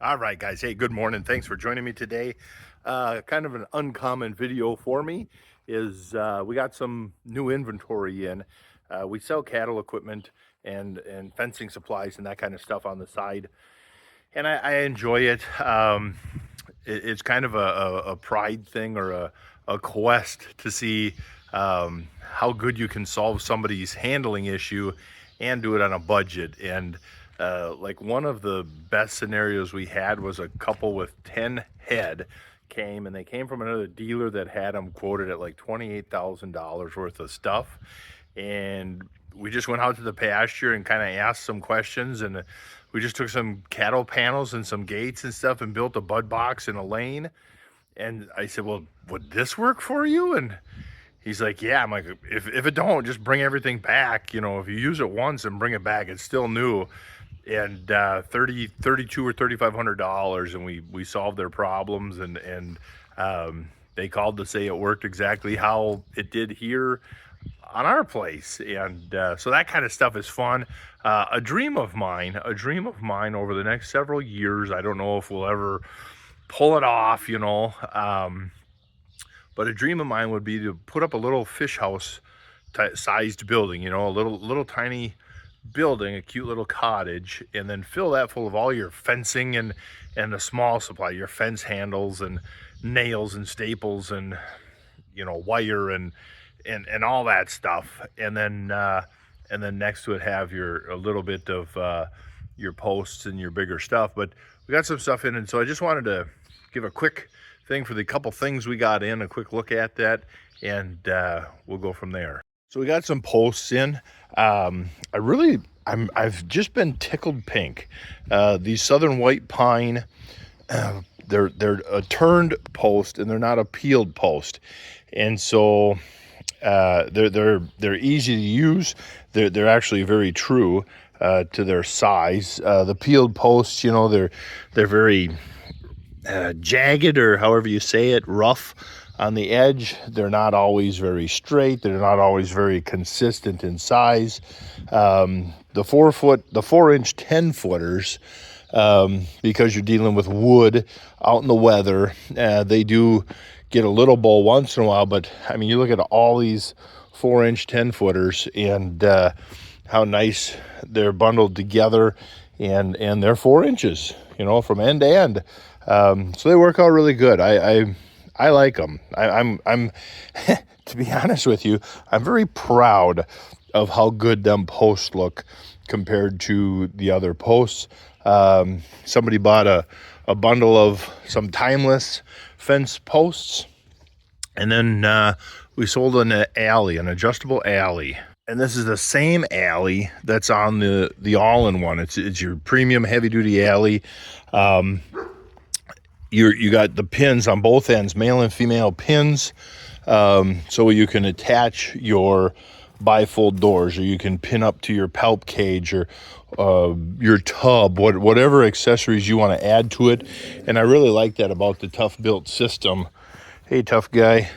All right, guys. Hey, good morning. Thanks for joining me today. Kind of an uncommon video for me is we got some new inventory in. We sell cattle equipment and fencing supplies and that kind of stuff on the side, and I enjoy it. It's kind of a pride thing or a quest to see how good you can solve somebody's handling issue and do it on a budget. And like one of the best scenarios we had was a couple with 10 head came, and they came from another dealer that had them quoted at like $28,000 worth of stuff. And we just went out to the pasture and kind of asked some questions, and we just took some cattle panels and some gates and stuff and built a bud box in a lane. And I said, well, would this work for you? And he's like, yeah. I'm like, if it don't, just bring everything back. You know, if you use it once and bring it back, it's still new. And 32 or $3,500, and we solved their problems. And they called to say it worked exactly how it did here on our place. And so that kind of stuff is fun. A dream of mine over the next several years. I don't know if we'll ever pull it off, but a dream of mine would be to put up a little fish house sized building, a little tiny building, a cute little cottage, and then fill that full of all your fencing and the small supply, your fence handles and nails and staples and wire and all that stuff. And then next to it have a little bit of your posts and your bigger stuff. But we got some stuff in, and so I just wanted to give a quick thing for the couple things we got in, a quick look at that, and we'll go from there. So we got some posts in. I've just been tickled pink. These southern white pine, they're a turned post and they're not a peeled post, and so they're easy to use. They're actually very true to their size. The peeled posts, they're very jagged, or however you say it, rough on the edge. They're not always very straight. They're not always very consistent in size. The 4-inch 10-footers, because you're dealing with wood out in the weather, they do get a little bowl once in a while. But I mean, you look at all these 4-inch 10-footers and how nice they're bundled together, and they're 4 inches, from end to end. So they work out really good. I like them. I'm to be honest with you, I'm very proud of how good them posts look compared to the other posts. Somebody bought a bundle of some timeless fence posts, and then we sold an adjustable alley. And this is the same alley that's on the all-in-one. It's your premium heavy-duty alley. You got the pins on both ends, male and female pins, so you can attach your bifold doors, or you can pin up to your palp cage or your tub, whatever accessories you want to add to it. And I really like that about the Tuff Built system. Hey, tough guy.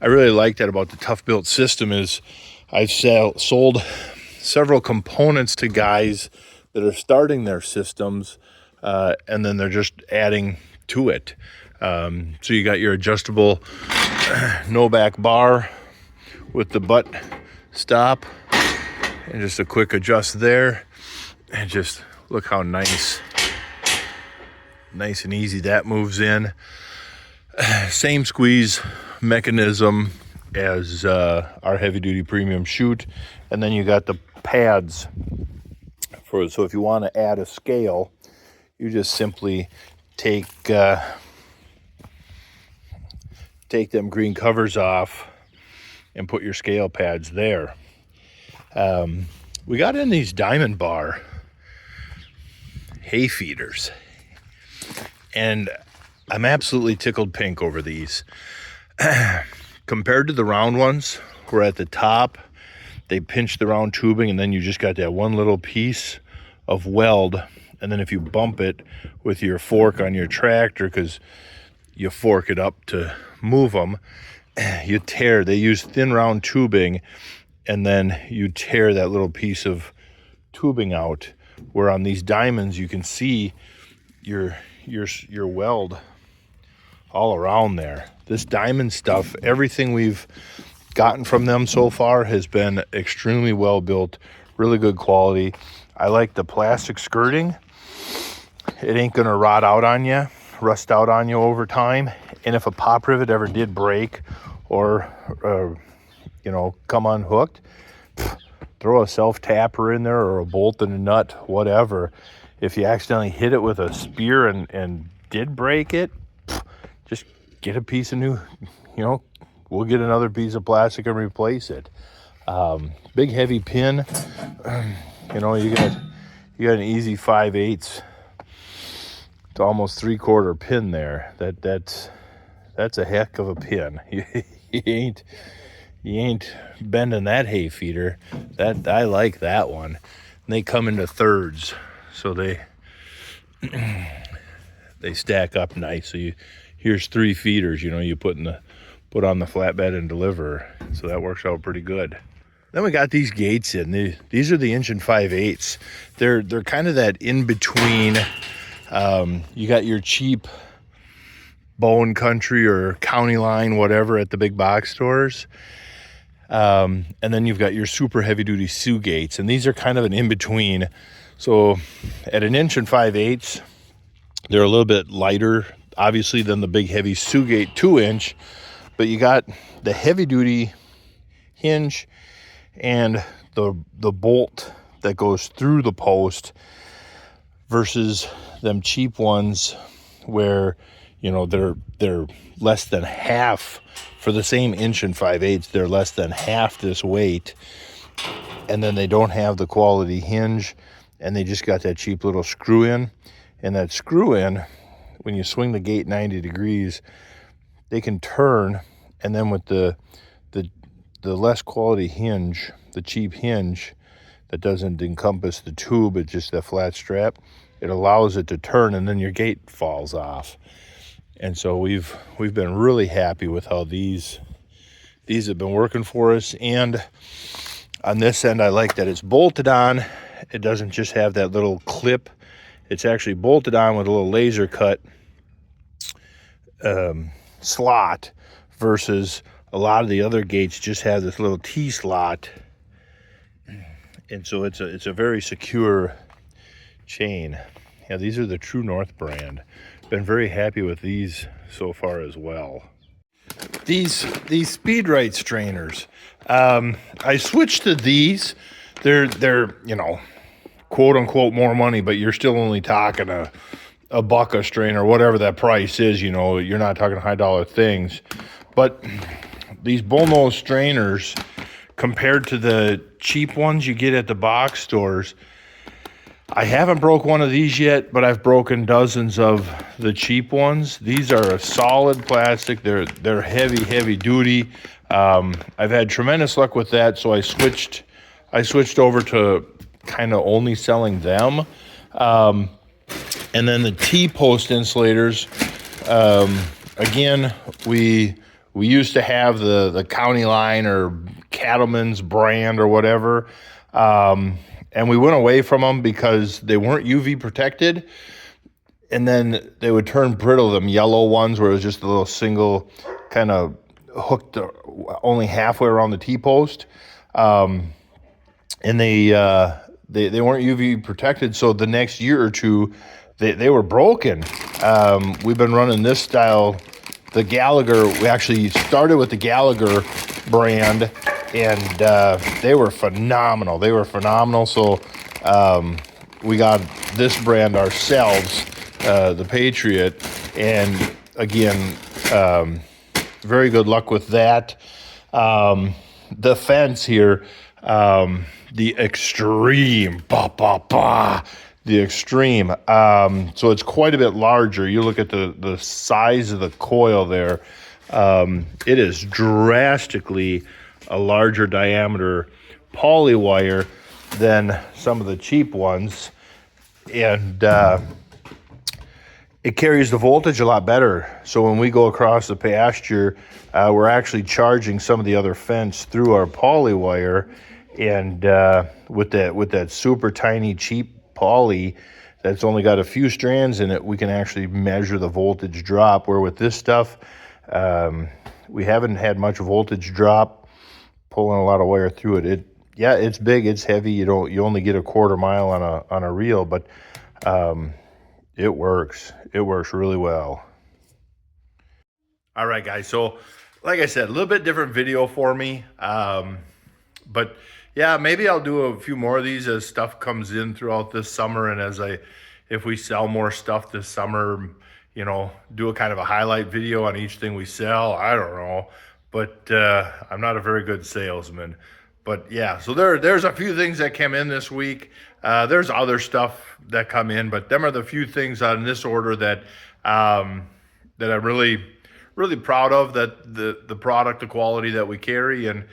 I really like that about the Tuff Built system is I've sold several components to guys that are starting their systems, and then they're just adding to it. So you got your adjustable no back bar with the butt stop, and just a quick adjust there, and just look how nice and easy that moves in. Same squeeze mechanism as our heavy duty premium chute. And then you got the pads so if you want to add a scale, you just simply take them green covers off and put your scale pads there. We got in these Diamond Bar hay feeders, and I'm absolutely tickled pink over these. Compared to the round ones, where at the top they pinch the round tubing, and then you just got that one little piece of weld. And then if you bump it with your fork on your tractor, because you fork it up to move them, you tear. They use thin round tubing, and then you tear that little piece of tubing out. Where on these diamonds, you can see your weld all around there. This diamond stuff, everything we've gotten from them so far has been extremely well built, really good quality. I like the plastic skirting. It ain't gonna rust out on you over time. And if a pop rivet ever did break or come unhooked, throw a self-tapper in there or a bolt and a nut, whatever. If you accidentally hit it with a spear and did break it, just get a piece of new, we'll get another piece of plastic and replace it. Big heavy pin, you got an easy 5/8 to almost 3/4 pin there. That's a heck of a pin. You ain't bending that hay feeder. I like that one. And they come into thirds, so they stack up nice. So here's 3 feeders. You put on the flatbed and deliver. So that works out pretty good. Then we got these gates in. These are the 1 5/8. They're kind of that in between. You got your cheap Bone Country or County Line, whatever, at the big box stores. And then you've got your super heavy duty Sioux gates, and these are kind of an in between. So at an 1 5/8, they're a little bit lighter, obviously, than the big heavy Sioux gate 2-inch, but you got the heavy duty hinge and the bolt that goes through the post versus them cheap ones where they're less than half. For the same 1 5/8, they're less than half this weight, and then they don't have the quality hinge, and they just got that cheap little screw in. And that screw in, when you swing the gate 90 degrees, they can turn, and then with the less quality hinge, the cheap hinge that doesn't encompass the tube, it's just a flat strap, it allows it to turn, and then your gate falls off. And so we've been really happy with how these have been working for us. And on this end, I like that it's bolted on. It doesn't just have that little clip. It's actually bolted on with a little laser cut slot, versus a lot of the other gates just have this little T-slot. And so it's a very secure chain. Yeah, these are the True North brand. Been very happy with these so far as well. These Speedrite strainers, I switched to these. They're quote unquote more money, but you're still only talking a buck a strainer, whatever that price is. You're not talking high dollar things. But these bullnose strainers, compared to the cheap ones you get at the box stores, I haven't broke one of these yet, but I've broken dozens of the cheap ones. These are a solid plastic. They're heavy duty. I've had tremendous luck with that, so I switched over to kind of only selling them. And then the T-post insulators. Again, we used to have the County Line or Cattleman's brand or whatever. And we went away from them because they weren't UV protected. And then they would turn brittle, them yellow ones where it was just a little single kind of hooked only halfway around the T-post. And they weren't UV protected. So the next year or two, they were broken. We've been running this style, the Gallagher. We actually started with the Gallagher brand, and they were phenomenal. So we got this brand ourselves, the Patriot, and again, very good luck with that. The fence here, the Extreme, the Extreme. So it's quite a bit larger. You look at the size of the coil there. It is drastically a larger diameter poly wire than some of the cheap ones, and it carries the voltage a lot better. So when we go across the pasture, we're actually charging some of the other fence through our poly wire, and with that super tiny cheap poly that's only got a few strands in it, we can actually measure the voltage drop, where with this stuff, we haven't had much voltage drop, pulling a lot of wire through it. Yeah, it's big, it's heavy. You only get a quarter mile on a reel, but it works. It works really well. All right, guys. So, like I said, a little bit different video for me. But yeah, maybe I'll do a few more of these as stuff comes in throughout this summer, and if we sell more stuff this summer, do a kind of a highlight video on each thing we sell. I don't know, but I'm not a very good salesman. But yeah, so there's a few things that came in this week. There's other stuff that come in, but them are the few things on this order that that I'm really proud of, that the product, the quality that we carry, and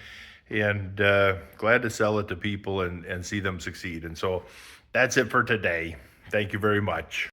glad to sell it to people and see them succeed. And so that's it for today. Thank you very much.